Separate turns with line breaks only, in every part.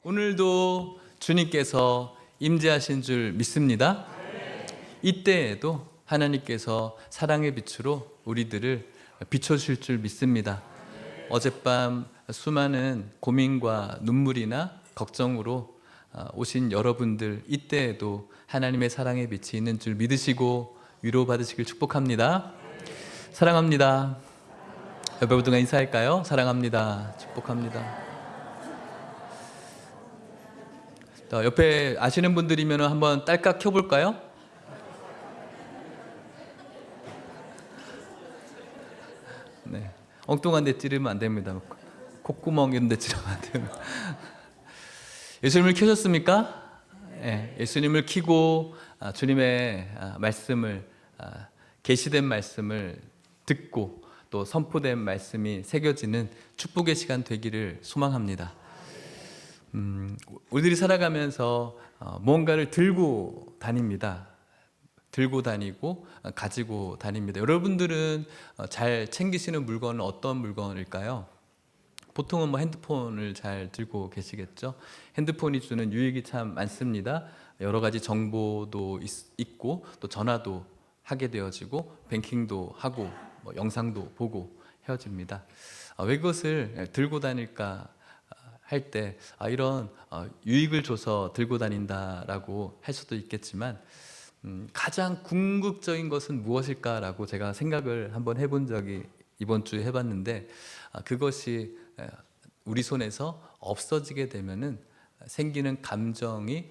오늘도 주님께서 임재하신 줄 믿습니다. 이때에도 하나님께서 사랑의 빛으로 우리들을 비춰주실 줄 믿습니다. 어젯밤 수많은 고민과 눈물이나 걱정으로 오신 여러분들, 이때에도 하나님의 사랑의 빛이 있는 줄 믿으시고 위로받으시길 축복합니다. 사랑합니다. 옆에 분들과 인사할까요? 사랑합니다. 축복합니다. 옆에 아시는 분들이면 한번 딸깍 켜볼까요? 네, 엉뚱한 데 찌르면 안 됩니다. 콧구멍 이런 데 찌르면 안 됩니다. 예수님을 켜셨습니까? 네, 예수님을 켜고 주님의 말씀을, 계시된 말씀을 듣고 또 선포된 말씀이 새겨지는 축복의 시간 되기를 소망합니다. 우리들이 살아가면서 무언가를 들고 다닙니다. 들고 다니고 가지고 다닙니다. 여러분들은 잘 챙기시는 물건은 어떤 물건일까요? 보통은 핸드폰을 잘 들고 계시겠죠? 핸드폰이 주는 유익이 참 많습니다. 여러 가지 정보도 있고 또 전화도 하게 되어지고 뱅킹도 하고 영상도 보고 헤어집니다. 왜 그것을 들고 다닐까 할 때 이런 유익을 줘서 들고 다닌다라고 할 수도 있겠지만 가장 궁극적인 것은 무엇일까라고 제가 생각을 한번 해본 적이 이번 주에 해봤는데, 그것이 우리 손에서 없어지게 되면은 생기는 감정이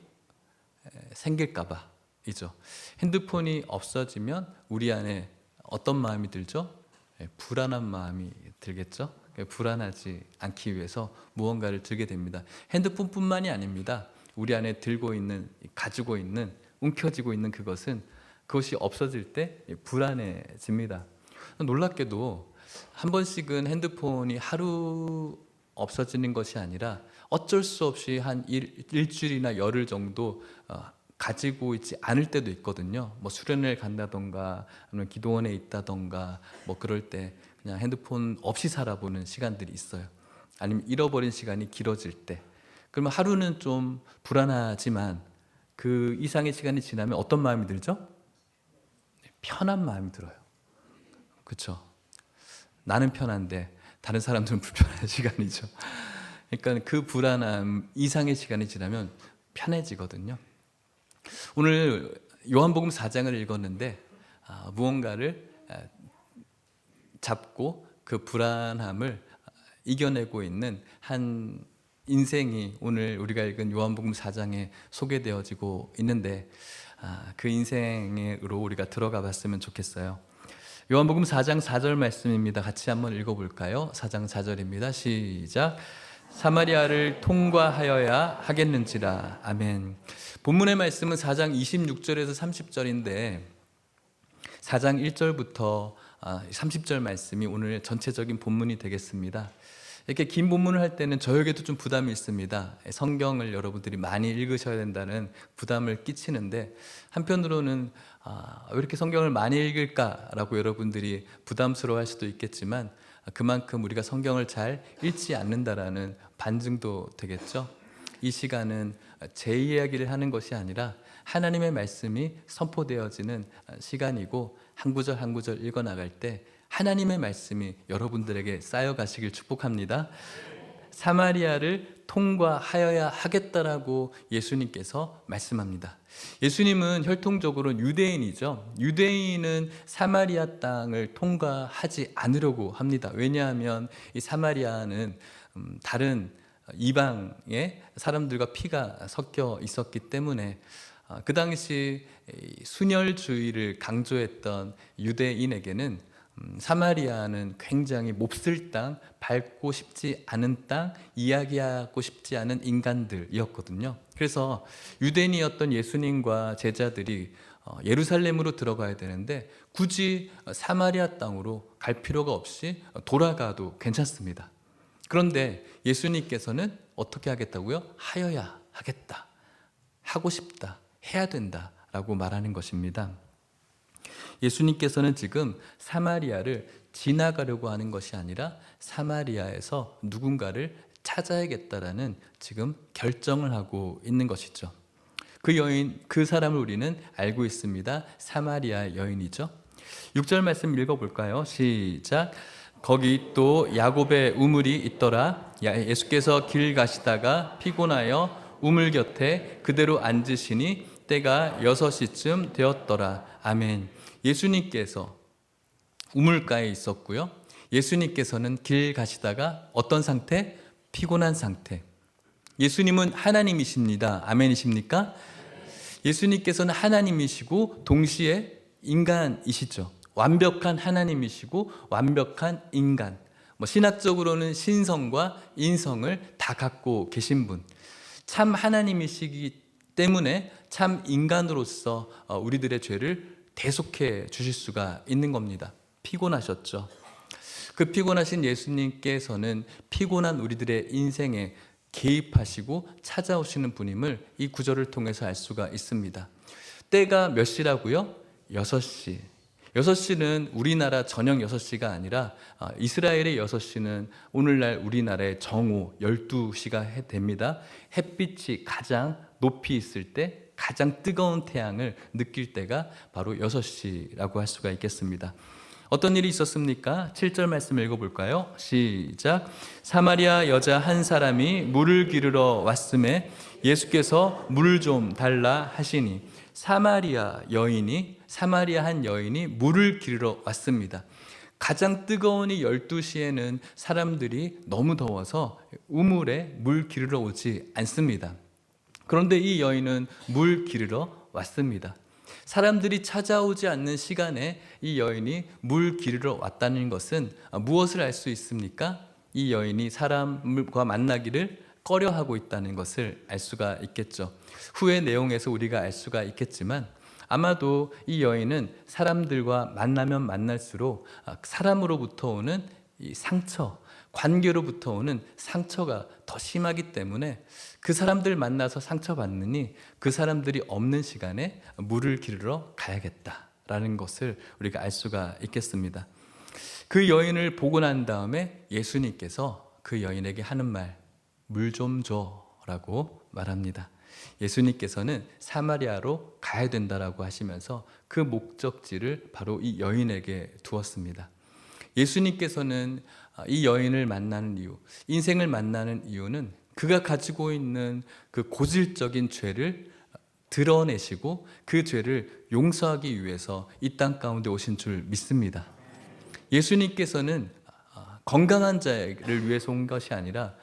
생길까봐이죠. 핸드폰이 없어지면 우리 안에 어떤 마음이 들죠? 불안한 마음이 들겠죠? 불안하지 않기 위해서 무언가를 들게 됩니다. 핸드폰뿐만이 아닙니다. 우리 안에 들고 있는, 가지고 있는, 움켜쥐고 있는 그것이 없어질 때 불안해집니다. 놀랍게도 한 번씩은 핸드폰이 하루 없어지는 것이 아니라 어쩔 수 없이 한 일주일이나 열흘 정도 가지고 있지 않을 때도 있거든요. 수련회를 간다던가 아니면 기도원에 있다던가 그럴 때 그냥 핸드폰 없이 살아보는 시간들이 있어요. 아니면 잃어버린 시간이 길어질 때, 그러면 하루는 좀 불안하지만 그 이상의 시간이 지나면 어떤 마음이 들죠? 편한 마음이 들어요. 그렇죠? 나는 편한데 다른 사람들은 불편한 시간이죠. 그러니까 그 불안함 이상의 시간이 지나면 편해지거든요. 오늘 요한복음 4장을 읽었는데 무언가를 잡고 그 불안함을 이겨내고 있는 한 인생이 오늘 우리가 읽은 요한복음 4장에 소개되어지고 있는데, 그 인생으로 우리가 들어가 봤으면 좋겠어요. 요한복음 4장 4절 말씀입니다. 같이 한번 읽어볼까요? 4장 4절입니다. 시작. 사마리아를 통과하여야 하겠는지라. 아멘. 본문의 말씀은 4장 26절에서 30절인데 4장 1절부터 30절 말씀이 오늘 전체적인 본문이 되겠습니다. 이렇게 긴 본문을 할 때는 저에게도 좀 부담이 있습니다. 성경을 여러분들이 많이 읽으셔야 된다는 부담을 끼치는데, 한편으로는 왜 이렇게 성경을 많이 읽을까라고 여러분들이 부담스러워할 수도 있겠지만 그만큼 우리가 성경을 잘 읽지 않는다라는 반증도 되겠죠. 이 시간은 제 이야기를 하는 것이 아니라 하나님의 말씀이 선포되어지는 시간이고, 한 구절 한 구절 읽어나갈 때 하나님의 말씀이 여러분들에게 쌓여가시길 축복합니다. 사마리아를 통과하여야 하겠다라고 예수님께서 말씀합니다. 예수님은 혈통적으로 유대인이죠. 유대인은 사마리아 땅을 통과하지 않으려고 합니다. 왜냐하면 이 사마리아는 다른 이방의 사람들과 피가 섞여 있었기 때문에 그 당시 순혈주의를 강조했던 유대인에게는 사마리아는 굉장히 몹쓸 땅, 밟고 싶지 않은 땅, 이야기하고 싶지 않은 인간들이었거든요. 그래서 유대인이었던 예수님과 제자들이 예루살렘으로 들어가야 되는데 굳이 사마리아 땅으로 갈 필요가 없이 돌아가도 괜찮습니다. 그런데 예수님께서는 어떻게 하겠다고요? 하여야 하겠다, 하고 싶다, 해야 된다 라고 말하는 것입니다. 예수님께서는 지금 사마리아를 지나가려고 하는 것이 아니라 사마리아에서 누군가를 찾아야겠다라는 지금 결정을 하고 있는 것이죠. 그 여인, 그 사람을 우리는 알고 있습니다. 사마리아 여인이죠. 6절 말씀 읽어볼까요? 시작. 거기 또 야곱의 우물이 있더라. 예수께서 길 가시다가 피곤하여 우물 곁에 그대로 앉으시니 때가 6시쯤 되었더라. 아멘. 예수님께서 우물가에 있었고요. 예수님께서는 길 가시다가 어떤 상태? 피곤한 상태. 예수님은 하나님이십니다. 아멘이십니까? 예수님께서는 하나님이시고 동시에 인간이시죠. 완벽한 하나님이시고 완벽한 인간. 신학적으로는 신성과 인성을 다 갖고 계신 분. 참 하나님이시기 때문에 참 인간으로서 우리들의 죄를 대속해 주실 수가 있는 겁니다. 피곤하셨죠. 그 피곤하신 예수님께서는 피곤한 우리들의 인생에 개입하시고 찾아오시는 분임을 이 구절을 통해서 알 수가 있습니다. 때가 몇 시라고요? 6시. 6시는 우리나라 저녁 6시가 아니라 이스라엘의 6시는 오늘날 우리나라의 정오 12시가 됩니다. 햇빛이 가장 높이 있을 때 가장 뜨거운 태양을 느낄 때가 바로 6시라고 할 수가 있겠습니다. 어떤 일이 있었습니까? 7절 말씀 읽어볼까요? 시작. 사마리아 여자 한 사람이 물을 기르러 왔음에 예수께서 물을 좀 달라 하시니 사마리아 한 여인이 물을 기르러 왔습니다. 가장 뜨거운 이 12시에는 사람들이 너무 더워서 우물에 물 기르러 오지 않습니다. 그런데 이 여인은 물 기르러 왔습니다. 사람들이 찾아오지 않는 시간에 이 여인이 물 기르러 왔다는 것은 무엇을 알 수 있습니까? 이 여인이 사람과 만나기를 꺼려하고 있다는 것을 알 수가 있겠죠. 후의 내용에서 우리가 알 수가 있겠지만 아마도 이 여인은 사람들과 만나면 만날수록 사람으로부터 오는 이 상처, 관계로부터 오는 상처가 더 심하기 때문에 그 사람들 만나서 상처받느니 그 사람들이 없는 시간에 물을 기르러 가야겠다라는 것을 우리가 알 수가 있겠습니다. 그 여인을 보고 난 다음에 예수님께서 그 여인에게 하는 말, 물 좀 줘라고 말합니다. 예수님께서는 사마리아로 가야 된다라고 하시면서 그 목적지를 바로 이 여인에게 두었습니다. 예수님께서는 이 여인을 만나는 이유, 인생을 만나는 이유는 그가 가지고 있는 그 고질적인 죄를 드러내시고 그 죄를 용서하기 위해서 이 땅 가운데 오신 줄 믿습니다. 예수님께서는 건강한 자를 위해서 온 것이 아니라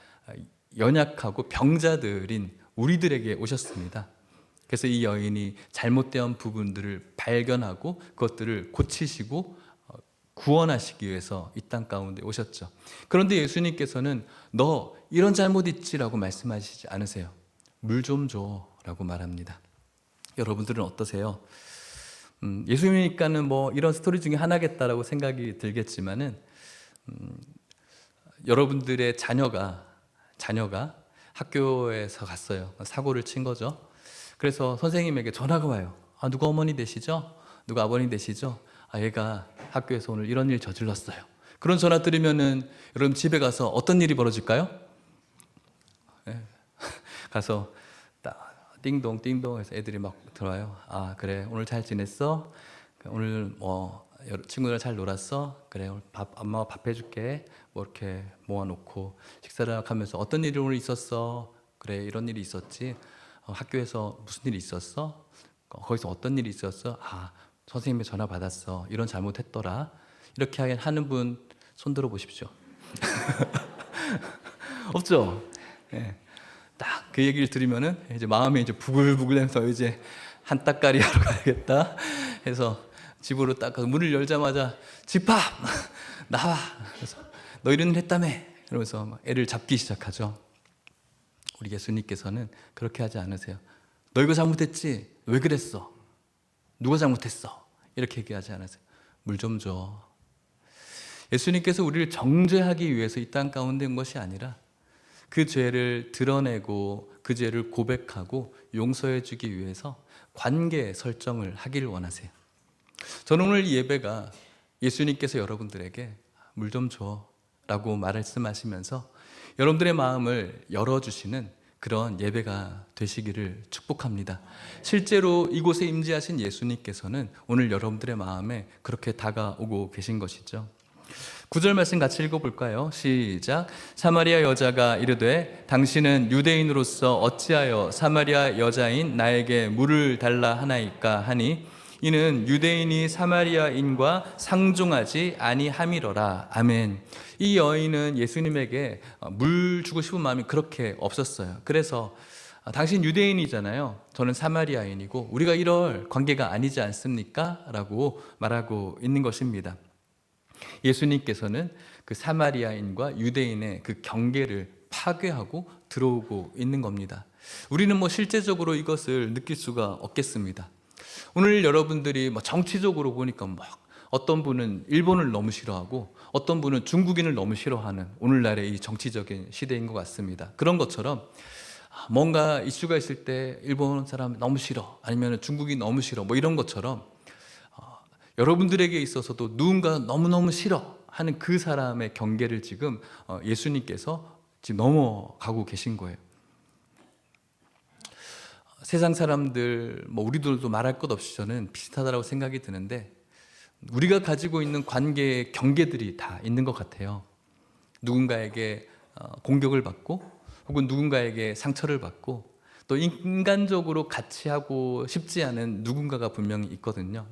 연약하고 병자들인 우리들에게 오셨습니다. 그래서 이 여인이 잘못된 부분들을 발견하고 그것들을 고치시고 구원하시기 위해서 이 땅 가운데 오셨죠. 그런데 예수님께서는 너 이런 잘못 있지라고 말씀하시지 않으세요. 물 좀 줘라고 말합니다. 여러분들은 어떠세요? 예수님이니까는 이런 스토리 중에 하나겠다라고 생각이 들겠지만은 여러분들의 자녀가 학교에서 갔어요. 사고를 친 거죠. 그래서 선생님에게 전화가 와요. 누가 어머니 되시죠? 누가 아버님 되시죠? 얘가 학교에서 오늘 이런 일 저질렀어요. 그런 전화 들으면은 여러분 집에 가서 어떤 일이 벌어질까요? 네. 가서 딱 띵동 띵동 해서 애들이 막 들어와요. 그래 오늘 잘 지냈어? 오늘 친구들 잘 놀았어? 그래 오늘 엄마가 밥 해줄게. 이렇게 모아놓고 식사를 하면서 어떤 일이 오늘 있었어? 그래 이런 일이 있었지. 학교에서 무슨 일이 있었어? 거기서 어떤 일이 있었어? 선생님이 전화 받았어. 이런 잘못했더라. 이렇게 하는 분 손 들어 보십시오. 없죠? 네. 딱 그 얘기를 들으면은 이제 마음이 이제 부글부글해서 이제 한따까리 하러 가야겠다 해서 집으로 딱 가서 문을 열자마자 집합 나와. 그래서 너 이런 일 했다며. 이러면서 막 애를 잡기 시작하죠. 우리 예수님께서는 그렇게 하지 않으세요. 너 이거 잘못했지? 왜 그랬어? 누가 잘못했어? 이렇게 얘기하지 않으세요. 물 좀 줘. 예수님께서 우리를 정죄하기 위해서 이 땅 가운데 온 것이 아니라 그 죄를 드러내고 그 죄를 고백하고 용서해 주기 위해서 관계 설정을 하기를 원하세요. 저는 오늘 이 예배가 예수님께서 여러분들에게 물 좀 줘 라고 말씀하시면서 여러분들의 마음을 열어주시는 그런 예배가 되시기를 축복합니다. 실제로 이곳에 임재하신 예수님께서는 오늘 여러분들의 마음에 그렇게 다가오고 계신 것이죠. 9절 말씀 같이 읽어볼까요? 시작. 사마리아 여자가 이르되 당신은 유대인으로서 어찌하여 사마리아 여자인 나에게 물을 달라 하나이까 하니 이는 유대인이 사마리아인과 상종하지 아니함이로라. 아멘. 이 여인은 예수님에게 물 주고 싶은 마음이 그렇게 없었어요. 그래서 당신 유대인이잖아요. 저는 사마리아인이고 우리가 이럴 관계가 아니지 않습니까? 라고 말하고 있는 것입니다. 예수님께서는 그 사마리아인과 유대인의 그 경계를 파괴하고 들어오고 있는 겁니다. 우리는 실제적으로 이것을 느낄 수가 없겠습니다. 오늘 여러분들이 정치적으로 보니까 어떤 분은 일본을 너무 싫어하고 어떤 분은 중국인을 너무 싫어하는 오늘날의 이 정치적인 시대인 것 같습니다. 그런 것처럼 뭔가 이슈가 있을 때 일본 사람 너무 싫어, 아니면 중국인 너무 싫어, 이런 것처럼 여러분들에게 있어서도 누군가 너무너무 싫어 하는 그 사람의 경계를 지금 예수님께서 지금 넘어가고 계신 거예요. 세상 사람들, 우리들도 말할 것 없이 저는 비슷하다고 생각이 드는데 우리가 가지고 있는 관계의 경계들이 다 있는 것 같아요. 누군가에게 공격을 받고 혹은 누군가에게 상처를 받고 또 인간적으로 같이 하고 싶지 않은 누군가가 분명히 있거든요.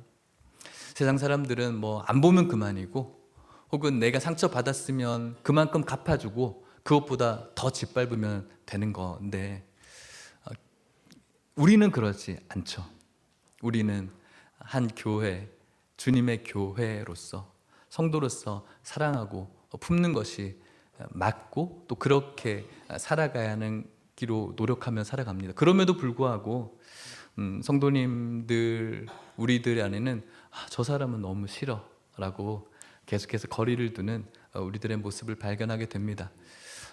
세상 사람들은 안 보면 그만이고 혹은 내가 상처받았으면 그만큼 갚아주고 그것보다 더 짓밟으면 되는 건데 우리는 그렇지 않죠. 우리는 한 교회, 주님의 교회로서 성도로서 사랑하고 품는 것이 맞고 또 그렇게 살아가야 하는 길로 노력하며 살아갑니다. 그럼에도 불구하고 성도님들, 우리들 안에는 저 사람은 너무 싫어 라고 계속해서 거리를 두는 우리들의 모습을 발견하게 됩니다.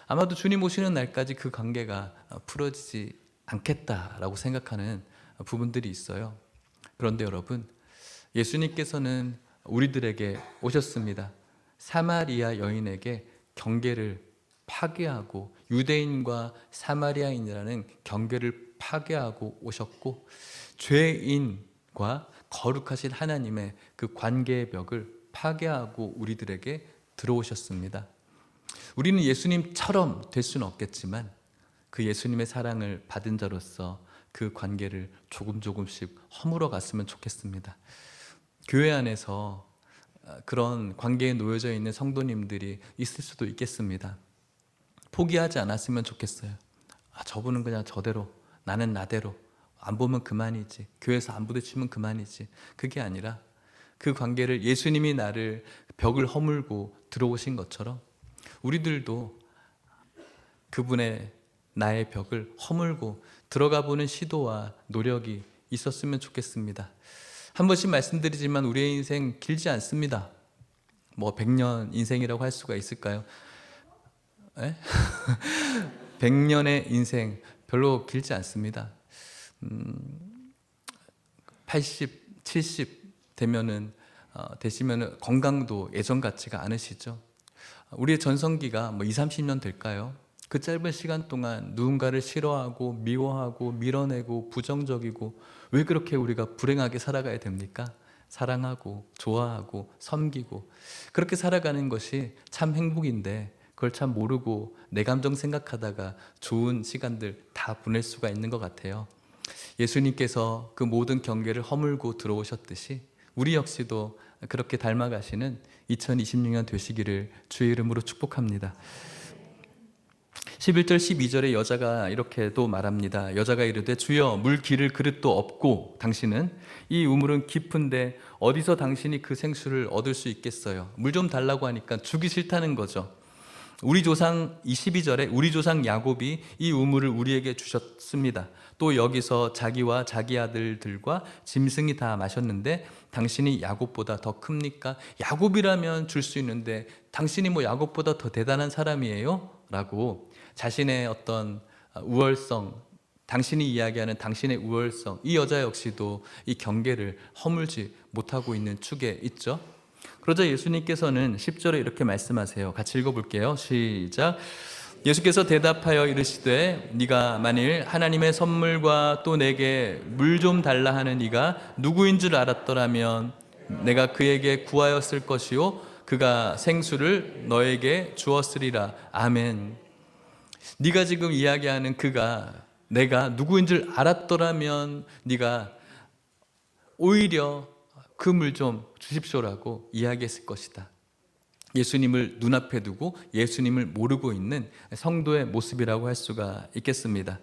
아마도 주님 오시는 날까지 그 관계가 풀어지지 않겠다라고 생각하는 부분들이 있어요. 그런데 여러분, 예수님께서는 우리들에게 오셨습니다. 사마리아 여인에게 경계를 파괴하고 유대인과 사마리아인이라는 경계를 파괴하고 오셨고 죄인과 거룩하신 하나님의 그 관계의 벽을 파괴하고 우리들에게 들어오셨습니다. 우리는 예수님처럼 될 수는 없겠지만 그 예수님의 사랑을 받은 자로서 그 관계를 조금씩 허물어 갔으면 좋겠습니다. 교회 안에서 그런 관계에 놓여져 있는 성도님들이 있을 수도 있겠습니다. 포기하지 않았으면 좋겠어요. 저분은 그냥 저대로, 나는 나대로, 안 보면 그만이지, 교회에서 안 부딪히면 그만이지. 그게 아니라 그 관계를 예수님이 나를 벽을 허물고 들어오신 것처럼 우리들도 그분의 나의 벽을 허물고 들어가 보는 시도와 노력이 있었으면 좋겠습니다. 한 번씩 말씀드리지만 우리의 인생 길지 않습니다. 100년 인생이라고 할 수가 있을까요? 100년의 인생 별로 길지 않습니다. 80, 70 되시면은 건강도 예전 같지가 않으시죠. 우리의 전성기가 2, 30년 될까요? 그 짧은 시간 동안 누군가를 싫어하고 미워하고 밀어내고 부정적이고 왜 그렇게 우리가 불행하게 살아가야 됩니까? 사랑하고 좋아하고 섬기고 그렇게 살아가는 것이 참 행복인데 그걸 참 모르고 내 감정 생각하다가 좋은 시간들 다 보낼 수가 있는 것 같아요. 예수님께서 그 모든 경계를 허물고 들어오셨듯이 우리 역시도 그렇게 닮아가시는 2026년 되시기를 주의 이름으로 축복합니다. 11절 12절에 여자가 이렇게도 말합니다. 여자가 이르되 주여 물 기를 그릇도 없고 당신은 이 우물은 깊은데 어디서 당신이 그 생수를 얻을 수 있겠어요? 물 좀 달라고 하니까 주기 싫다는 거죠. 우리 조상 22절에 우리 조상 야곱이 이 우물을 우리에게 주셨습니다. 또 여기서 자기와 자기 아들들과 짐승이 다 마셨는데 당신이 야곱보다 더 큽니까? 야곱이라면 줄 수 있는데 당신이 야곱보다 더 대단한 사람이에요? 라고 자신의 어떤 우월성, 당신이 이야기하는 당신의 우월성, 이 여자 역시도 이 경계를 허물지 못하고 있는 축에 있죠. 그러자 예수님께서는 10절에 이렇게 말씀하세요. 같이 읽어볼게요. 시작. 예수께서 대답하여 이르시되 네가 만일 하나님의 선물과 또 내게 물 좀 달라 하는 이가 누구인 줄 알았더라면 내가 그에게 구하였을 것이요 그가 생수를 너에게 주었으리라. 아멘. 네가 지금 이야기하는 그가 내가 누구인 줄 알았더라면 네가 오히려 그 물 좀 주십시오라고 이야기했을 것이다. 예수님을 눈앞에 두고 예수님을 모르고 있는 성도의 모습이라고 할 수가 있겠습니다.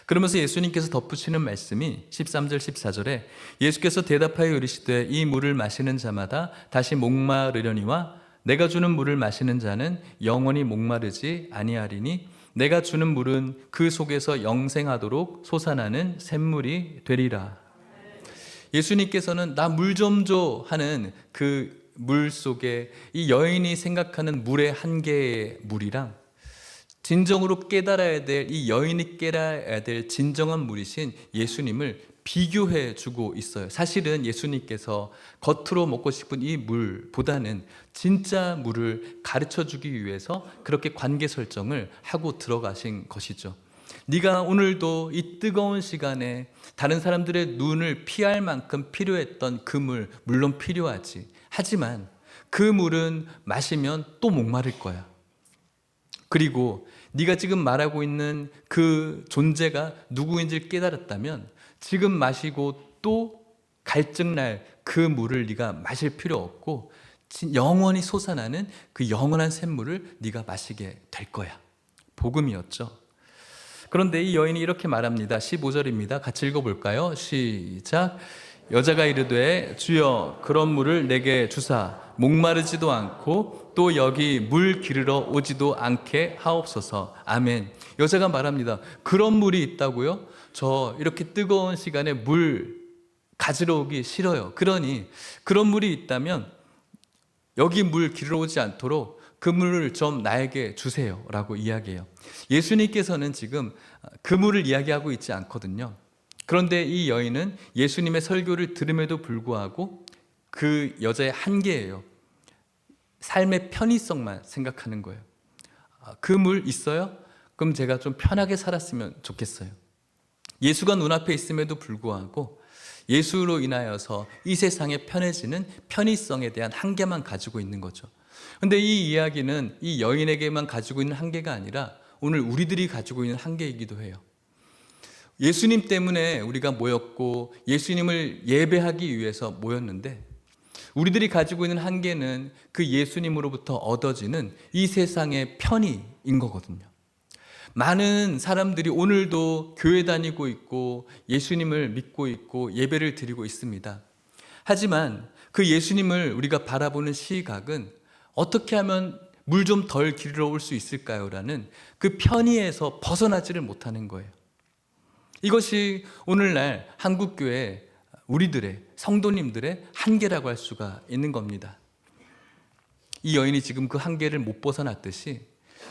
그러면서 예수님께서 덧붙이는 말씀이 13절 14절에 예수께서 대답하여 이르시되 이 물을 마시는 자마다 다시 목마르려니와 내가 주는 물을 마시는 자는 영원히 목마르지 아니하리니 내가 주는 물은 그 속에서 영생하도록 솟아나는 샘물이 되리라. 예수님께서는 나 물 좀 줘 하는 그 물 속에 이 여인이 생각하는 물의 한계의 물이랑 진정으로 깨달아야 될 이 여인이 깨달아야 될 진정한 물이신 예수님을 비교해 주고 있어요. 사실은 예수님께서 겉으로 먹고 싶은 이 물보다는 진짜 물을 가르쳐 주기 위해서 그렇게 관계 설정을 하고 들어가신 것이죠. 네가 오늘도 이 뜨거운 시간에 다른 사람들의 눈을 피할 만큼 필요했던 그 물, 물론 필요하지. 하지만 그 물은 마시면 또 목마를 거야. 그리고 네가 지금 말하고 있는 그 존재가 누구인지를 깨달았다면 지금 마시고 또 갈증날 그 물을 네가 마실 필요 없고 영원히 솟아나는 그 영원한 샘물을 네가 마시게 될 거야. 복음이었죠. 그런데 이 여인이 이렇게 말합니다. 15절입니다. 같이 읽어볼까요? 시작. 여자가 이르되 주여 그런 물을 내게 주사 목마르지도 않고 또 여기 물 기르러 오지도 않게 하옵소서. 아멘. 여자가 말합니다. 그런 물이 있다고요? 저 이렇게 뜨거운 시간에 물 가지러 오기 싫어요. 그러니 그런 물이 있다면 여기 물 기르러 오지 않도록 그 물을 좀 나에게 주세요 라고 이야기해요. 예수님께서는 지금 그 물을 이야기하고 있지 않거든요. 그런데 이 여인은 예수님의 설교를 들음에도 불구하고 그 여자의 한계예요. 삶의 편의성만 생각하는 거예요. 그 물 있어요? 그럼 제가 좀 편하게 살았으면 좋겠어요. 예수가 눈앞에 있음에도 불구하고 예수로 인하여서 이 세상에 편해지는 편의성에 대한 한계만 가지고 있는 거죠. 그런데 이 이야기는 이 여인에게만 가지고 있는 한계가 아니라 오늘 우리들이 가지고 있는 한계이기도 해요. 예수님 때문에 우리가 모였고 예수님을 예배하기 위해서 모였는데 우리들이 가지고 있는 한계는 그 예수님으로부터 얻어지는 이 세상의 편의인 거거든요. 많은 사람들이 오늘도 교회 다니고 있고 예수님을 믿고 있고 예배를 드리고 있습니다. 하지만 그 예수님을 우리가 바라보는 시각은 어떻게 하면 물 좀 덜 기르러 올 수 있을까요? 라는 그 편의에서 벗어나지를 못하는 거예요. 이것이 오늘날 한국교회 우리들의 성도님들의 한계라고 할 수가 있는 겁니다. 이 여인이 지금 그 한계를 못 벗어났듯이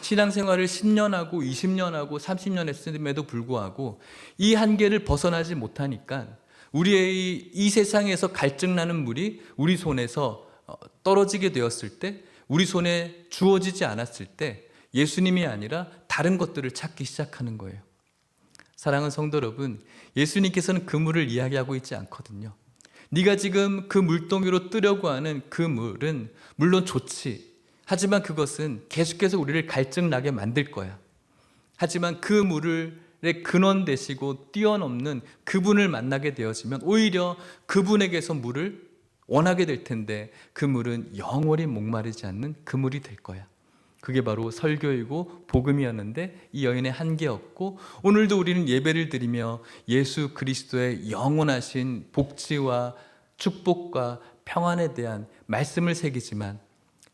신앙생활을 10년 하고 20년 하고 30년 했음에도 불구하고 이 한계를 벗어나지 못하니까 우리의 이 세상에서 갈증나는 물이 우리 손에서 떨어지게 되었을 때, 우리 손에 주어지지 않았을 때 예수님이 아니라 다른 것들을 찾기 시작하는 거예요. 사랑하는 성도 여러분, 예수님께서는 그 물을 이야기하고 있지 않거든요. 네가 지금 그 물동이로 뜨려고 하는 그 물은 물론 좋지. 하지만 그것은 계속해서 우리를 갈증나게 만들 거야. 하지만 그 물의 근원 되시고 뛰어넘는 그분을 만나게 되어지면 오히려 그분에게서 물을 원하게 될 텐데 그 물은 영원히 목마르지 않는 그 물이 될 거야. 그게 바로 설교이고 복음이었는데 이 여인의 한계였고, 오늘도 우리는 예배를 드리며 예수 그리스도의 영원하신 복지와 축복과 평안에 대한 말씀을 새기지만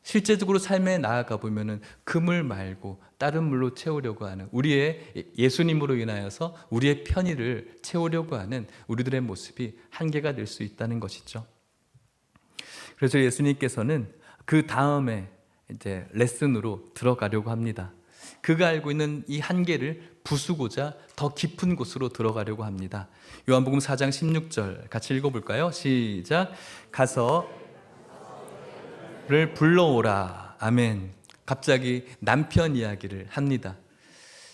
실제적으로 삶에 나아가 보면은 그 물 말고 다른 물로 채우려고 하는, 우리의 예수님으로 인하여서 우리의 편의를 채우려고 하는 우리들의 모습이 한계가 될 수 있다는 것이죠. 그래서 예수님께서는 그 다음에 이제 레슨으로 들어가려고 합니다. 그가 알고 있는 이 한계를 부수고자 더 깊은 곳으로 들어가려고 합니다. 요한복음 4장 16절 같이 읽어볼까요? 시작. 가서 를 불러오라. 아멘. 갑자기 남편 이야기를 합니다.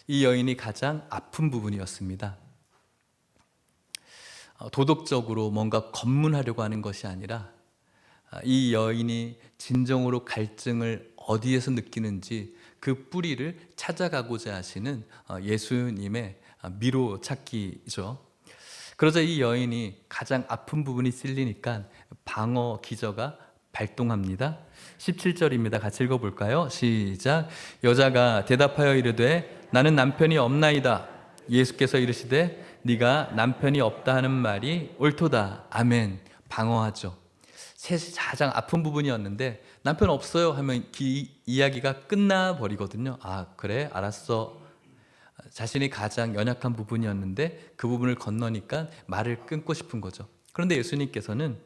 이 여인이 가장 아픈 부분이었습니다. 도덕적으로 뭔가 검문하려고 하는 것이 아니라 이 여인이 진정으로 갈증을 어디에서 느끼는지 그 뿌리를 찾아가고자 하시는 예수님의 미로 찾기죠. 그러자 이 여인이 가장 아픈 부분이 찔리니까 방어 기저가 발동합니다. 17절입니다. 같이 읽어볼까요? 시작. 여자가 대답하여 이르되 나는 남편이 없나이다. 예수께서 이르시되 네가 남편이 없다 하는 말이 옳도다. 아멘. 방어하죠. 셋이 가장 아픈 부분이었는데 남편 없어요 하면 이야기가 끝나버리거든요. 아 그래 알았어. 자신이 가장 연약한 부분이었는데 그 부분을 건너니까 말을 끊고 싶은 거죠. 그런데 예수님께서는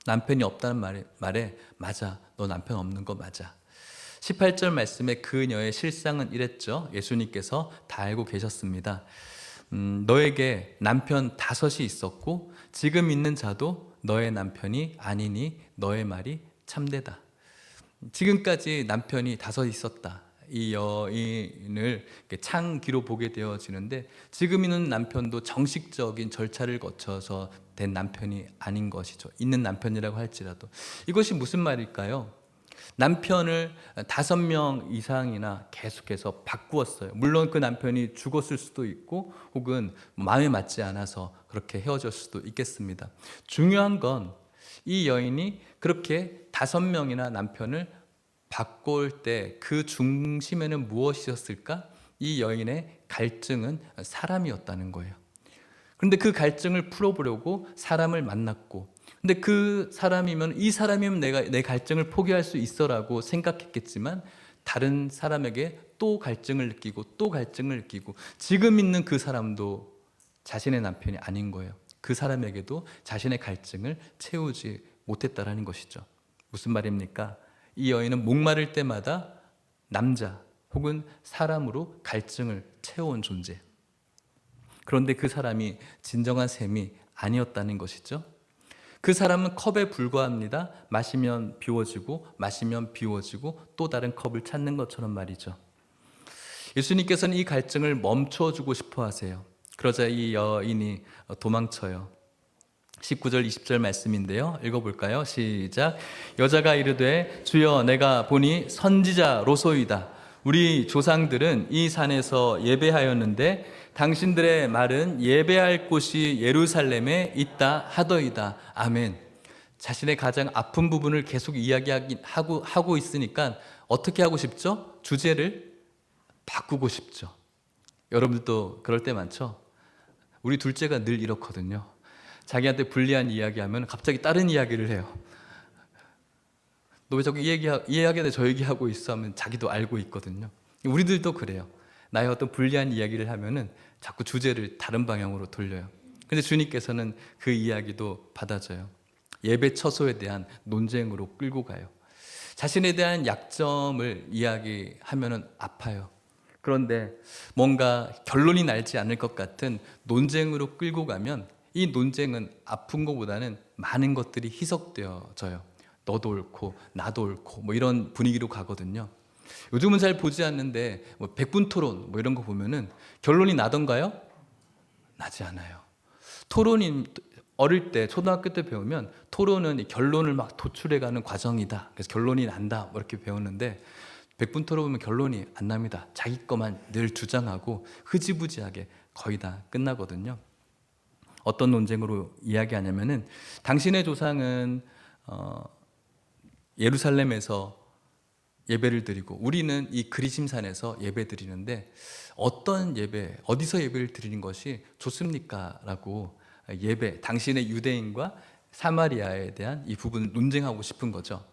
남편이 없다는 말에 맞아, 너 남편 없는 거 맞아. 18절 말씀에 그녀의 실상은 이랬죠. 예수님께서 다 알고 계셨습니다. 너에게 남편 5이 있었고 지금 있는 자도 너의 남편이 아니니 너의 말이 참되다. 지금까지 남편이 5 있었다. 이 여인을 창기로 보게 되어지는데 지금 있는 남편도 정식적인 절차를 거쳐서 된 남편이 아닌 것이죠. 있는 남편이라고 할지라도. 이것이 무슨 말일까요? 남편을 5명 이상이나 계속해서 바꾸었어요. 물론 그 남편이 죽었을 수도 있고 혹은 마음에 맞지 않아서 그렇게 헤어졌을 수도 있겠습니다. 중요한 건 이 여인이 그렇게 5명이나 남편을 바꿀 때 그 중심에는 무엇이었을까? 이 여인의 갈증은 사람이었다는 거예요. 그런데 그 갈증을 풀어보려고 사람을 만났고, 근데 그 사람이면 이 사람이면 내가 내 갈증을 포기할 수 있어라고 생각했겠지만 다른 사람에게 또 갈증을 느끼고 또 갈증을 느끼고 지금 있는 그 사람도 자신의 남편이 아닌 거예요. 그 사람에게도 자신의 갈증을 채우지 못했다라는 것이죠. 무슨 말입니까? 이 여인은 목마를 때마다 남자 혹은 사람으로 갈증을 채워온 존재. 그런데 그 사람이 진정한 셈이 아니었다는 것이죠. 그 사람은 컵에 불과합니다. 마시면 비워지고 마시면 비워지고 또 다른 컵을 찾는 것처럼 말이죠. 예수님께서는 이 갈증을 멈춰주고 싶어 하세요. 그러자 이 여인이 도망쳐요. 19절 20절 말씀인데요. 읽어볼까요? 시작. 여자가 이르되 주여 내가 보니 선지자로소이다. 우리 조상들은 이 산에서 예배하였는데 당신들의 말은 예배할 곳이 예루살렘에 있다 하더이다. 아멘. 자신의 가장 아픈 부분을 계속 이야기하고 있으니까 어떻게 하고 싶죠? 주제를 바꾸고 싶죠. 여러분들도 그럴 때 많죠? 우리 둘째가 늘 이렇거든요. 자기한테 불리한 이야기하면 갑자기 다른 이야기를 해요. 너 왜 자꾸 이 얘기하게 저 얘기하고 있어 하면 자기도 알고 있거든요. 우리들도 그래요. 나의 어떤 불리한 이야기를 하면은 자꾸 주제를 다른 방향으로 돌려요. 근데 주님께서는 그 이야기도 받아줘요. 예배 처소에 대한 논쟁으로 끌고 가요. 자신에 대한 약점을 이야기하면은 아파요. 그런데 뭔가 결론이 날지 않을 것 같은 논쟁으로 끌고 가면 이 논쟁은 아픈 것보다는 많은 것들이 희석되어져요. 너도 옳고 나도 옳고 뭐 이런 분위기로 가거든요. 요즘은 잘 보지 않는데 뭐 100분 토론 뭐 이런 거 보면은 결론이 나던가요? 나지 않아요. 토론이 어릴 때 초등학교 때 배우면 토론은 결론을 막 도출해가는 과정이다. 그래서 결론이 난다 뭐 이렇게 배웠는데 100분 토론 보면 결론이 안 납니다. 자기 것만 늘 주장하고 흐지부지하게 거의 다 끝나거든요. 어떤 논쟁으로 이야기하냐면은 당신의 조상은 예루살렘에서 예배를 드리고 우리는 이 그리심산에서 예배 드리는데 어떤 예배, 어디서 예배를 드리는 것이 좋습니까? 라고 예배, 당신의 유대인과 사마리아에 대한 이 부분을 논쟁하고 싶은 거죠.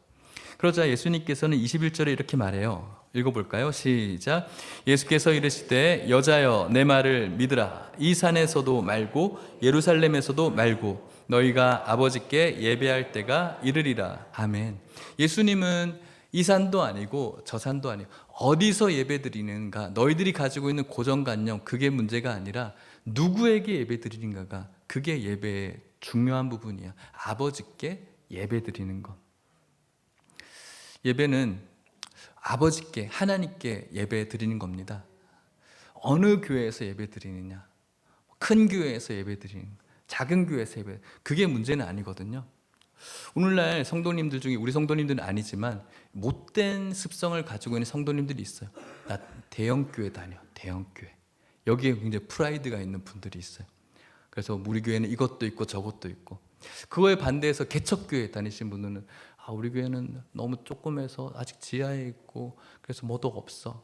그러자 예수님께서는 21절에 이렇게 말해요. 읽어볼까요? 시작. 예수께서 이르시되 여자여 내 말을 믿으라. 이 산에서도 말고 예루살렘에서도 말고 너희가 아버지께 예배할 때가 이르리라. 아멘. 예수님은 이 산도 아니고 저 산도 아니고 어디서 예배 드리는가, 너희들이 가지고 있는 고정관념 그게 문제가 아니라 누구에게 예배 드리는가가 그게 예배의 중요한 부분이야. 아버지께 예배 드리는 것. 예배는 아버지께 하나님께 예배 드리는 겁니다. 어느 교회에서 예배 드리느냐, 큰 교회에서 예배 드리는, 작은 교회에서 예배, 그게 문제는 아니거든요. 오늘날 성도님들 중에, 우리 성도님들은 아니지만 못된 습성을 가지고 있는 성도님들이 있어요. 나 대형 교회 다녀, 대형 교회. 여기에 굉장히 프라이드가 있는 분들이 있어요. 그래서 우리 교회는 이것도 있고 저것도 있고, 그거에 반대해서 개척교회 다니신 분들은 우리 교회는 너무 조그매서 아직 지하에 있고 그래서 뭐도 없어.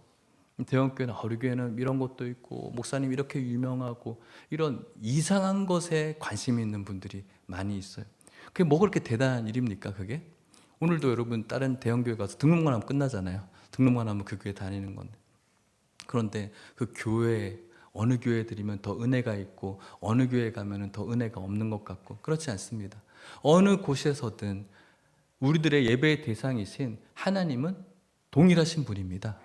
대형교회는 우리 교회는 이런 것도 있고 목사님 이렇게 유명하고, 이런 이상한 것에 관심이 있는 분들이 많이 있어요. 그게 뭐 그렇게 대단한 일입니까 그게? 오늘도 여러분 다른 대형교회 가서 등록만 하면 끝나잖아요. 등록만 하면 그 교회 다니는 건데. 그런데 그 교회, 어느 교회 들이면 더 은혜가 있고 어느 교회 가면 더 은혜가 없는 것 같고, 그렇지 않습니다. 어느 곳에서든 우리들의 예배의 대상이신 하나님은 동일하신 분입니다.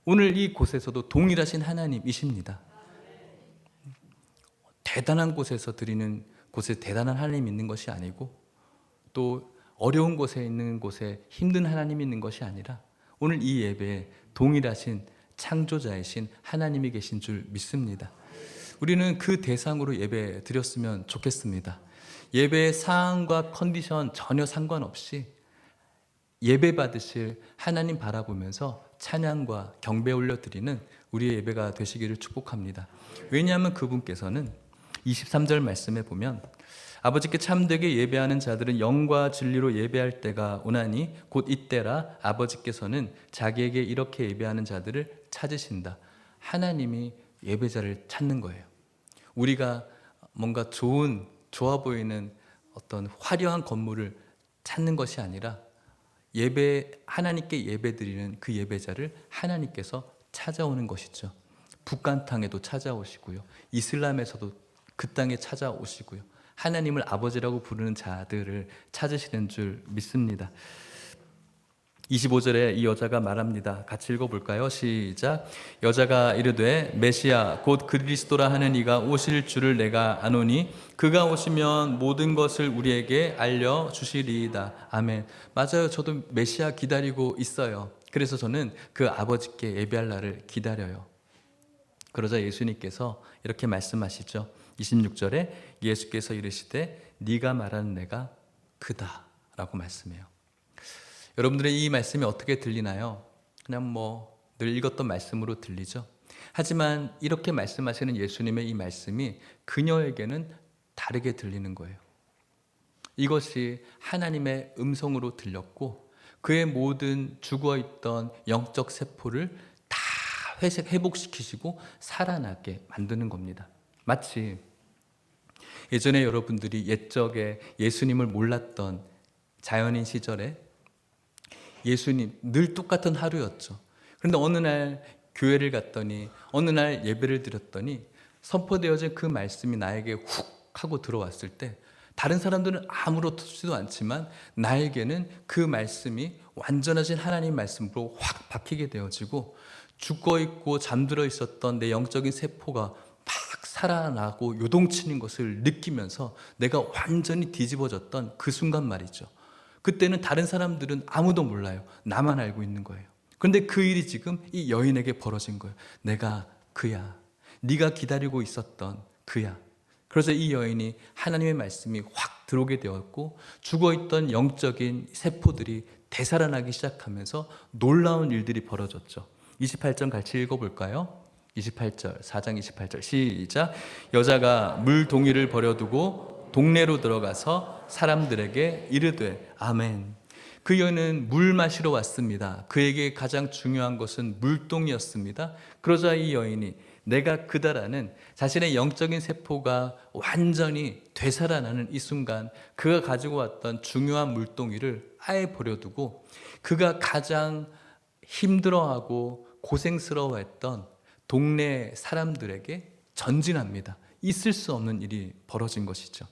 오늘 이 곳에서도 동일하신 하나님이십니다. 대단한 곳에서 드리는 곳에 대단한 하나님이 있는 것이 아니고, 또 어려운 곳에 있는 곳에 힘든 하나님이 있는 것이 아니라, 오늘 이 예배에 동일하신 창조자이신 하나님이 계신 줄 믿습니다. 우리는 그 대상으로 예배 드렸으면 좋겠습니다. 예배의 상황과 컨디션 전혀 상관없이 예배 받으실 하나님 바라보면서 찬양과 경배 올려드리는 우리의 예배가 되시기를 축복합니다. 왜냐하면 그분께서는 23절 말씀에 보면, 아버지께 참되게 예배하는 자들은 영과 진리로 예배할 때가 오나니 곧 이때라 아버지께서는 자기에게 이렇게 예배하는 자들을 찾으신다. 하나님이 예배자를 찾는 거예요. 우리가 뭔가 좋아 보이는 어떤 화려한 건물을 찾는 것이 아니라, 하나님께 예배드리는 그 예배자를 하나님께서 찾아오는 것이죠. 북한땅에도 찾아오시고요, 이슬람에서도 그 땅에 찾아오시고요, 하나님을 아버지라고 부르는 자들을 찾으시는 줄 믿습니다. 25절에 이 여자가 말합니다. 같이 읽어볼까요? 시작. 여자가 이르되 메시아 곧 그리스도라 하는 이가 오실 줄을 내가 아노니 그가 오시면 모든 것을 우리에게 알려주시리이다. 아멘. 맞아요. 저도 메시아 기다리고 있어요. 그래서 저는 그 아버지께 예배할 날을 기다려요. 그러자 예수님께서 이렇게 말씀하시죠. 26절에 예수께서 이르시되 네가 말하는 내가 그다 라고 말씀해요. 여러분들의 이 말씀이 어떻게 들리나요? 그냥 늘 읽었던 말씀으로 들리죠. 하지만 이렇게 말씀하시는 예수님의 이 말씀이 그녀에게는 다르게 들리는 거예요. 이것이 하나님의 음성으로 들렸고, 그의 모든 죽어있던 영적 세포를 다 회복시키시고 살아나게 만드는 겁니다. 마치 예전에 여러분들이 옛적에 예수님을 몰랐던 자연인 시절에 예수님 늘 똑같은 하루였죠. 그런데 어느 날 교회를 갔더니, 어느 날 예배를 드렸더니 선포되어진 그 말씀이 나에게 훅 하고 들어왔을 때, 다른 사람들은 아무렇지도 않지만 나에게는 그 말씀이 완전하신 하나님 말씀으로 확 박히게 되어지고, 죽어있고 잠들어 있었던 내 영적인 세포가 막 살아나고 요동치는 것을 느끼면서 내가 완전히 뒤집어졌던 그 순간 말이죠. 그때는 다른 사람들은 아무도 몰라요. 나만 알고 있는 거예요. 그런데 그 일이 지금 이 여인에게 벌어진 거예요. 내가 그야. 네가 기다리고 있었던 그야. 그래서 이 여인이 하나님의 말씀이 확 들어오게 되었고, 죽어있던 영적인 세포들이 되살아나기 시작하면서 놀라운 일들이 벌어졌죠. 28절 같이 읽어볼까요? 28절, 4장 28절 시작. 여자가 물동이를 버려두고 동네로 들어가서 사람들에게 이르되 아멘. 그 여인은 물 마시러 왔습니다. 그에게 가장 중요한 것은 물동이었습니다. 그러자 이 여인이 내가 그다라는 자신의 영적인 세포가 완전히 되살아나는 이 순간, 그가 가지고 왔던 중요한 물동이를 아예 버려두고 그가 가장 힘들어하고 고생스러워했던 동네 사람들에게 전진합니다. 있을 수 없는 일이 벌어진 것이죠.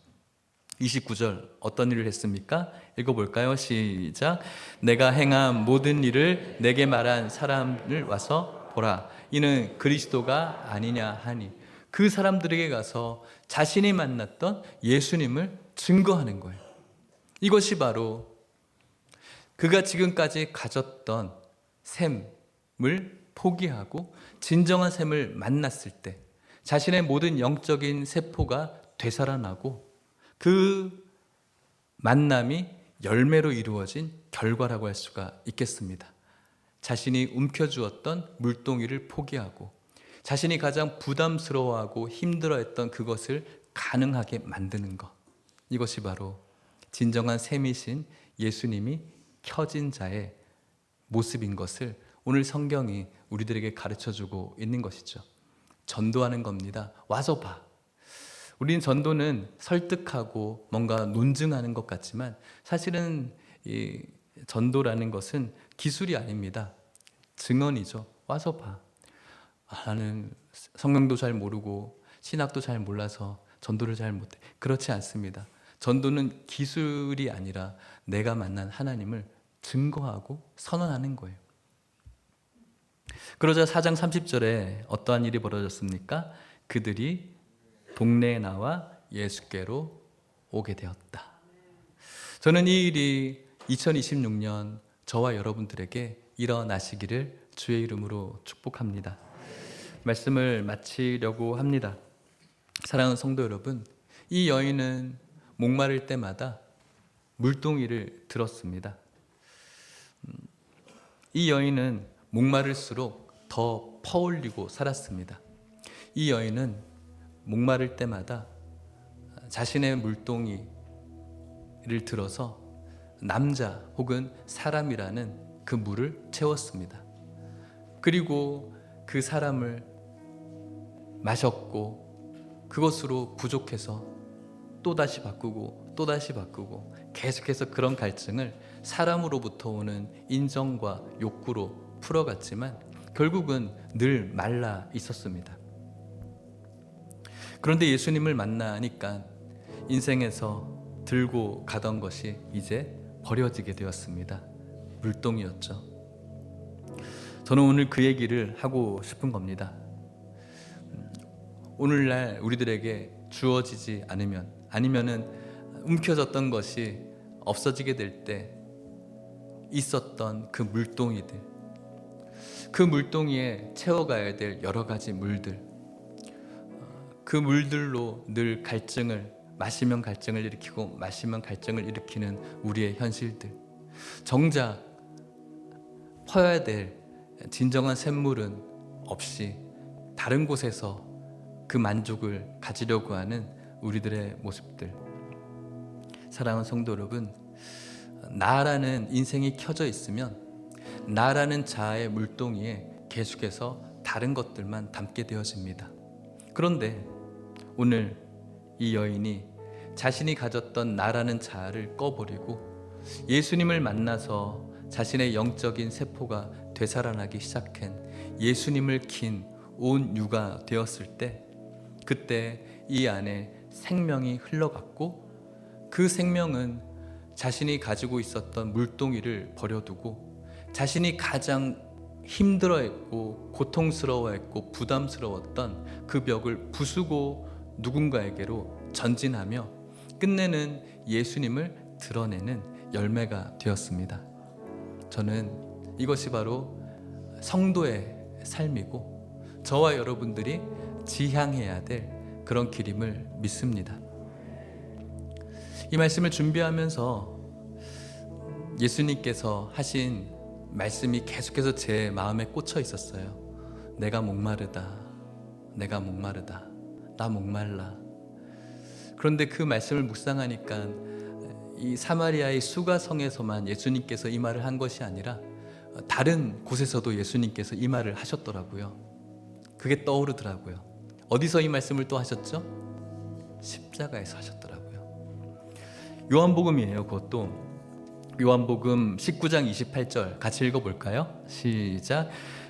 29절 어떤 일을 했습니까? 읽어볼까요? 시작. 내가 행한 모든 일을 내게 말한 사람을 와서 보라. 이는 그리스도가 아니냐 하니, 그 사람들에게 가서 자신이 만났던 예수님을 증거하는 거예요. 이것이 바로 그가 지금까지 가졌던 셈을 포기하고 진정한 샘을 만났을 때 자신의 모든 영적인 세포가 되살아나고 그 만남이 열매로 이루어진 결과라고 할 수가 있겠습니다. 자신이 움켜쥐었던 물동이를 포기하고 자신이 가장 부담스러워하고 힘들어했던 그것을 가능하게 만드는 것, 이것이 바로 진정한 샘이신 예수님이 켜진 자의 모습인 것을 오늘 성경이 우리들에게 가르쳐주고 있는 것이죠. 전도하는 겁니다. 와서 봐. 우리는 전도는 설득하고 뭔가 논증하는 것 같지만 사실은 이 전도라는 것은 기술이 아닙니다. 증언이죠. 와서 봐. 나는 성경도 잘 모르고 신학도 잘 몰라서 전도를 잘 못해. 그렇지 않습니다. 전도는 기술이 아니라 내가 만난 하나님을 증거하고 선언하는 거예요. 그러자 4장 30절에 어떠한 일이 벌어졌습니까? 그들이 동네에 나와 예수께로 오게 되었다. 저는 이 일이 2026년 저와 여러분들에게 일어나시기를 주의 이름으로 축복합니다. 말씀을 마치려고 합니다. 사랑하는 성도 여러분, 이 여인은 목마를 때마다 물동이를 들었습니다. 이 여인은 목마를수록 더 퍼올리고 살았습니다. 이 여인은 목마를 때마다 자신의 물동이를 들어서 남자 혹은 사람이라는 그 물을 채웠습니다. 그리고 그 사람을 마셨고 그것으로 부족해서 또다시 바꾸고 또다시 바꾸고 계속해서 그런 갈증을 사람으로부터 오는 인정과 욕구로 풀어갔지만 결국은 늘 말라 있었습니다. 그런데 예수님을 만나니까 인생에서 들고 가던 것이 이제 버려지게 되었습니다. 물동이었죠. 저는 오늘 그 얘기를 하고 싶은 겁니다. 오늘날 우리들에게 주어지지 않으면 아니면은 움켜졌던 것이 없어지게 될 때 있었던 그 물동이들, 그 물동이에 채워가야 될 여러 가지 물들, 그 물들로 늘 갈증을 마시면 갈증을 일으키고 마시면 갈증을 일으키는 우리의 현실들, 정작 퍼야 될 진정한 샘물은 없이 다른 곳에서 그 만족을 가지려고 하는 우리들의 모습들. 사랑하는 성도 여러분, 나라는 인생이 켜져 있으면 나라는 자아의 물동이에 계속해서 다른 것들만 담게 되어집니다. 그런데 오늘 이 여인이 자신이 가졌던 나라는 자아를 꺼버리고 예수님을 만나서 자신의 영적인 세포가 되살아나기 시작한 예수님을 킨 온 유가 되었을 때, 그때 이 안에 생명이 흘러갔고 그 생명은 자신이 가지고 있었던 물동이를 버려두고 자신이 가장 힘들어했고 고통스러워했고 부담스러웠던 그 벽을 부수고 누군가에게로 전진하며 끝내는 예수님을 드러내는 열매가 되었습니다. 저는 이것이 바로 성도의 삶이고 저와 여러분들이 지향해야 될 그런 길임을 믿습니다. 이 말씀을 준비하면서 예수님께서 하신 말씀이 계속해서 제 마음에 꽂혀 있었어요. 내가 목마르다, 내가 목마르다, 나 목말라. 그런데 그 말씀을 묵상하니까 이 사마리아의 수가성에서만 예수님께서 이 말을 한 것이 아니라 다른 곳에서도 예수님께서 이 말을 하셨더라고요. 그게 떠오르더라고요. 어디서 이 말씀을 또 하셨죠? 십자가에서 하셨더라고요. 요한복음이에요. 그것도 요한복음 19장 28절 같이 읽어볼까요? 시작.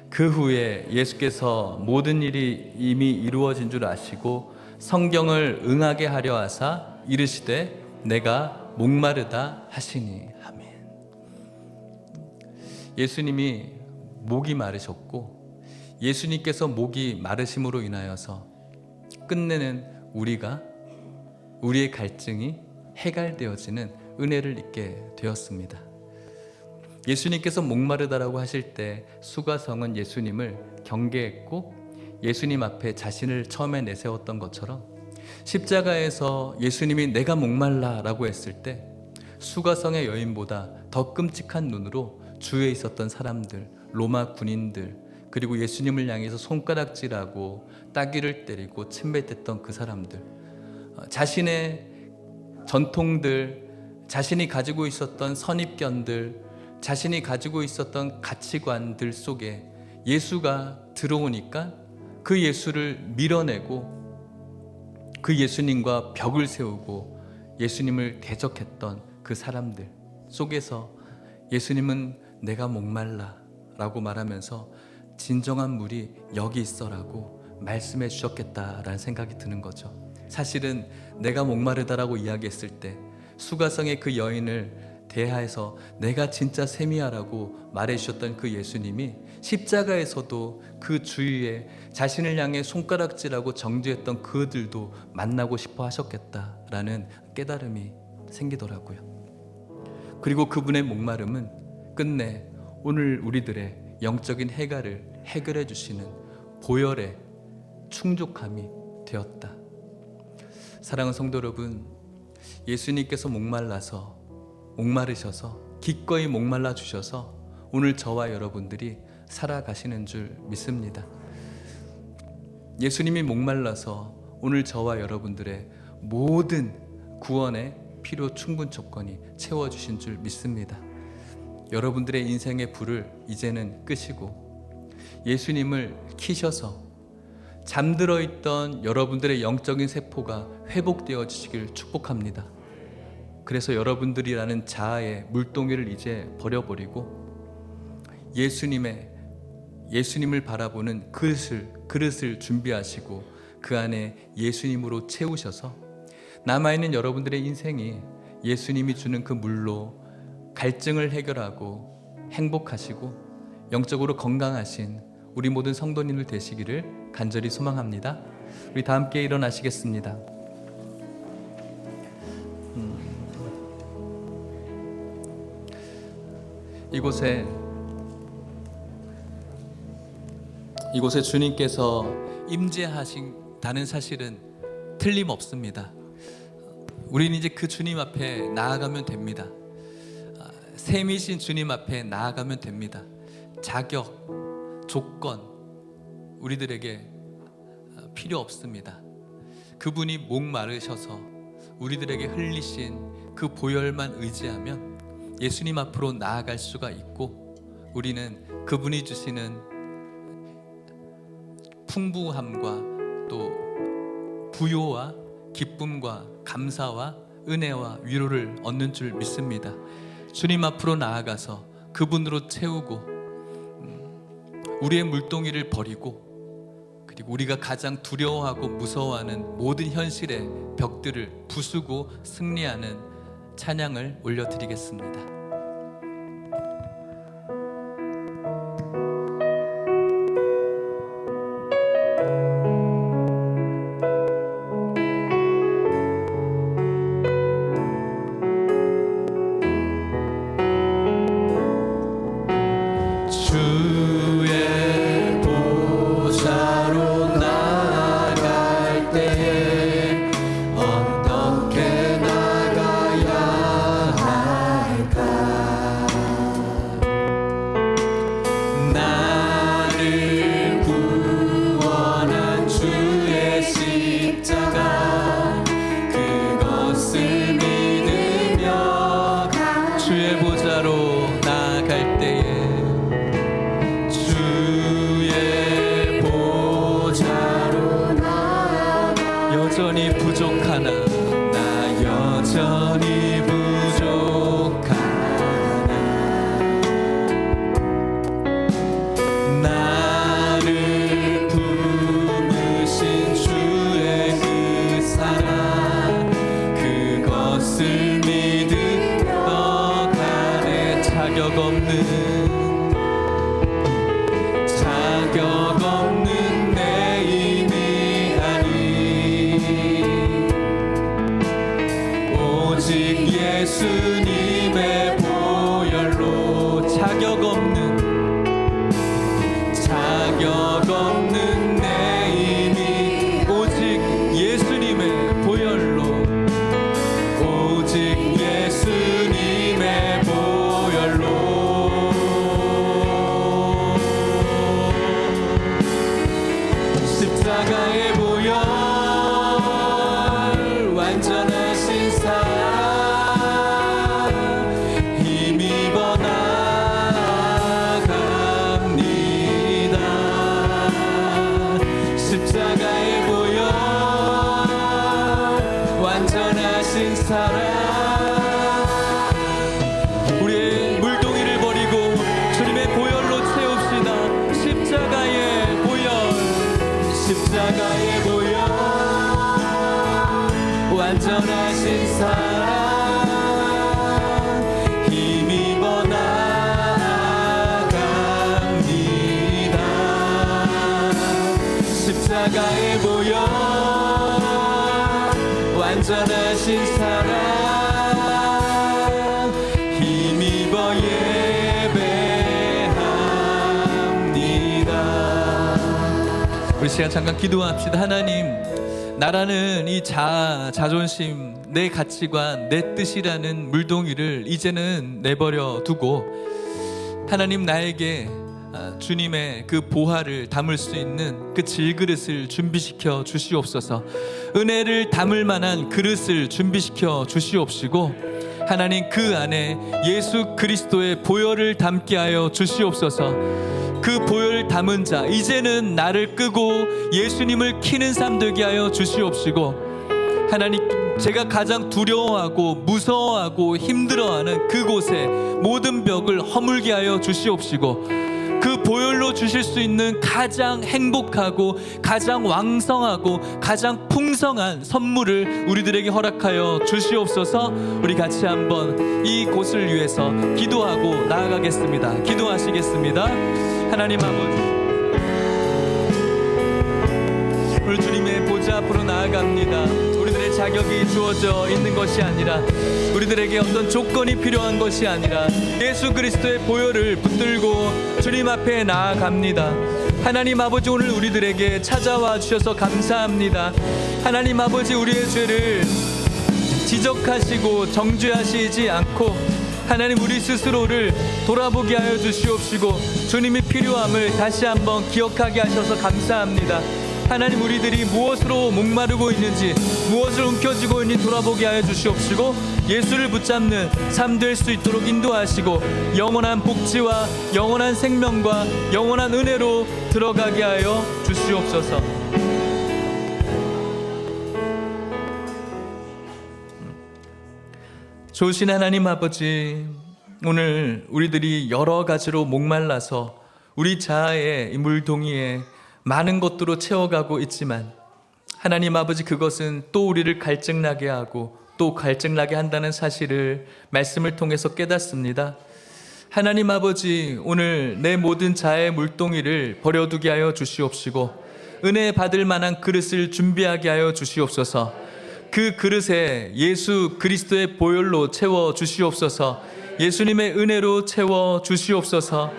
그 후에 예수께서 모든 일이 이미 이루어진 줄 아시고 성경을 응하게 하려 하사 이르시되 내가 목마르다 하시니. 아멘. 예수님이 목이 마르셨고 예수님께서 목이 마르심으로 인하여서 끝내는 우리의 갈증이 해갈되어지는 은혜를 입게 되었습니다. 예수님께서 목마르다라고 하실 때 수가성은 예수님을 경계했고 예수님 앞에 자신을 처음에 내세웠던 것처럼 십자가에서 예수님이 내가 목말라 라고 했을 때 수가성의 여인보다 더 끔찍한 눈으로 주위에 있었던 사람들, 로마 군인들, 그리고 예수님을 향해서 손가락질하고 따귀를 때리고 침뱉었던 그 사람들, 자신의 전통들, 자신이 가지고 있었던 선입견들, 자신이 가지고 있었던 가치관들 속에 예수가 들어오니까 그 예수를 밀어내고 그 예수님과 벽을 세우고 예수님을 대적했던 그 사람들 속에서 예수님은 내가 목말라 라고 말하면서 진정한 물이 여기 있어라고 말씀해 주셨겠다라는 생각이 드는 거죠. 사실은 내가 목마르다라고 이야기했을 때 수가성의 그 여인을 대하에서 내가 진짜 세미야라고 말해 주셨던 그 예수님이 십자가에서도 그 주위에 자신을 향해 손가락질하고 정죄했던 그들도 만나고 싶어 하셨겠다라는 깨달음이 생기더라고요. 그리고 그분의 목마름은 끝내 오늘 우리들의 영적인 해갈을 해결해 주시는 보혈의 충족함이 되었다. 사랑하는 성도 여러분, 예수님께서 목마르셔서 기꺼이 목말라 주셔서 오늘 저와 여러분들이 살아가시는 줄 믿습니다. 예수님이 목말라서 오늘 저와 여러분들의 모든 구원의 필요 충분 조건이 채워주신 줄 믿습니다. 여러분들의 인생의 불을 이제는 끄시고 예수님을 키셔서 잠들어 있던 여러분들의 영적인 세포가 회복되어 지시길 축복합니다. 그래서 여러분들이라는 자아의 물동이를 이제 버려버리고 예수님을 바라보는 그릇을 준비하시고 그 안에 예수님으로 채우셔서 남아있는 여러분들의 인생이 예수님이 주는 그 물로 갈증을 해결하고 행복하시고 영적으로 건강하신 우리 모든 성도님들 되시기를 간절히 소망합니다. 우리 다 함께 일어나시겠습니다. 이곳에 주님께서 임재하신다는 사실은 틀림없습니다. 우리는 이제 그 주님 앞에 나아가면 됩니다. 셈이신 주님 앞에 나아가면 됩니다. 자격, 조건 우리들에게 필요 없습니다. 그분이 목마르셔서 우리들에게 흘리신 그 보혈만 의지하면 예수님 앞으로 나아갈 수가 있고 우리는 그분이 주시는 풍부함과 또 부요와 기쁨과 감사와 은혜와 위로를 얻는 줄 믿습니다. 주님 앞으로 나아가서 그분으로 채우고 우리의 물동이를 버리고 그리고 우리가 가장 두려워하고 무서워하는 모든 현실의 벽들을 부수고 승리하는 찬양을 올려드리겠습니다. 여전히 부족하나 나 여전히 부족하나 나를 품으신 주의 그 사랑 그것을 믿으며 가네 자격 없는 내 힘이 오직 예수님의 보혈로 사랑, 우리의 물동이를 버리고 주님의 보혈로 채웁시다. 십자가의 보혈, 십자가의 보혈, 완전하신 사랑 힘입어 나아갑니다. 십자가의 보혈, 완전하신 사랑 힘입어 예배합니다. 우리 시간 잠깐 기도합시다. 하나님, 나라는 이 자존심, 내 가치관, 내 뜻이라는 물동이를 이제는 내버려 두고 하나님, 나에게 주님의 그 보화를 담을 수 있는 그 질그릇을 준비시켜 주시옵소서. 은혜를 담을 만한 그릇을 준비시켜 주시옵시고 하나님, 그 안에 예수 그리스도의 보혈을 담게 하여 주시옵소서. 그 보혈을 담은 자, 이제는 나를 끄고 예수님을 키는 삶 되게 하여 주시옵시고 하나님, 제가 가장 두려워하고 무서워하고 힘들어하는 그곳에 모든 벽을 허물게 하여 주시옵시고 그 보혈로 주실 수 있는 가장 행복하고 가장 왕성하고 가장 풍성한 선물을 우리들에게 허락하여 주시옵소서. 우리 같이 한번 이 곳을 위해서 기도하고 나아가겠습니다. 기도하시겠습니다. 하나님 아버지, 오늘 주님의 보좌 앞으로 나아갑니다. 우리들의 자격이 주어져 있는 것이 아니라, 우리들에게 어떤 조건이 필요한 것이 아니라 예수 그리스도의 보혈을 붙들고 주님 앞에 나아갑니다. 하나님 아버지, 오늘 우리들에게 찾아와 주셔서 감사합니다. 하나님 아버지, 우리의 죄를 지적하시고 정죄하시지 않고 하나님, 우리 스스로를 돌아보게 하여 주시옵시고 주님이 필요함을 다시 한번 기억하게 하셔서 감사합니다. 하나님, 우리들이 무엇으로 목마르고 있는지, 무엇을 움켜쥐고 있는지 돌아보게 하여 주시옵시고 예수를 붙잡는 삶 될 수 있도록 인도하시고 영원한 복지와 영원한 생명과 영원한 은혜로 들어가게 하여 주시옵소서. 좋으신 하나님 아버지, 오늘 우리들이 여러 가지로 목말라서 우리 자아의 물동이에 많은 것들로 채워가고 있지만 하나님 아버지, 그것은 또 우리를 갈증나게 하고 또 갈증나게 한다는 사실을 말씀을 통해서 깨닫습니다. 하나님 아버지, 오늘 내 모든 자아의 물동이를 버려두게 하여 주시옵시고 은혜 받을 만한 그릇을 준비하게 하여 주시옵소서. 그 그릇에 예수 그리스도의 보혈로 채워 주시옵소서. 예수님의 은혜로 채워 주시옵소서.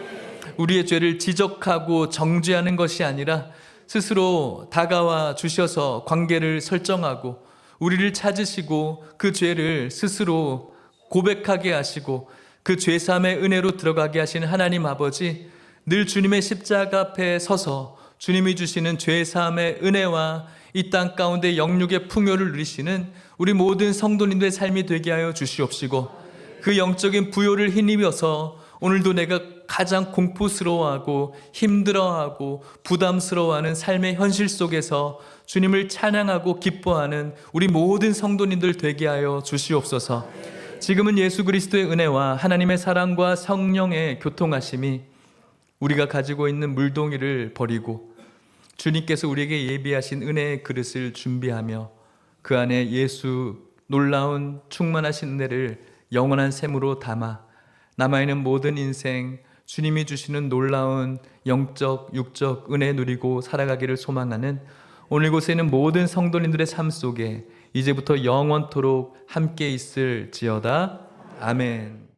우리의 죄를 지적하고 정죄하는 것이 아니라 스스로 다가와 주셔서 관계를 설정하고 우리를 찾으시고 그 죄를 스스로 고백하게 하시고 그 죄사함의 은혜로 들어가게 하시는 하나님 아버지, 늘 주님의 십자가 앞에 서서 주님이 주시는 죄사함의 은혜와 이 땅 가운데 영육의 풍요를 누리시는 우리 모든 성도님들의 삶이 되게 하여 주시옵시고 그 영적인 부요를 힘입어서 오늘도 내가 가장 공포스러워하고 힘들어하고 부담스러워하는 삶의 현실 속에서 주님을 찬양하고 기뻐하는 우리 모든 성도님들 되게 하여 주시옵소서. 지금은 예수 그리스도의 은혜와 하나님의 사랑과 성령의 교통하심이 우리가 가지고 있는 물동이를 버리고 주님께서 우리에게 예비하신 은혜의 그릇을 준비하며 그 안에 예수 놀라운 충만하신 은혜를 영원한 샘으로 담아 남아있는 모든 인생 주님이 주시는 놀라운 영적 육적 은혜 누리고 살아가기를 소망하는 오늘 이곳에 있는 모든 성도님들의 삶 속에 이제부터 영원토록 함께 있을지어다. 아멘.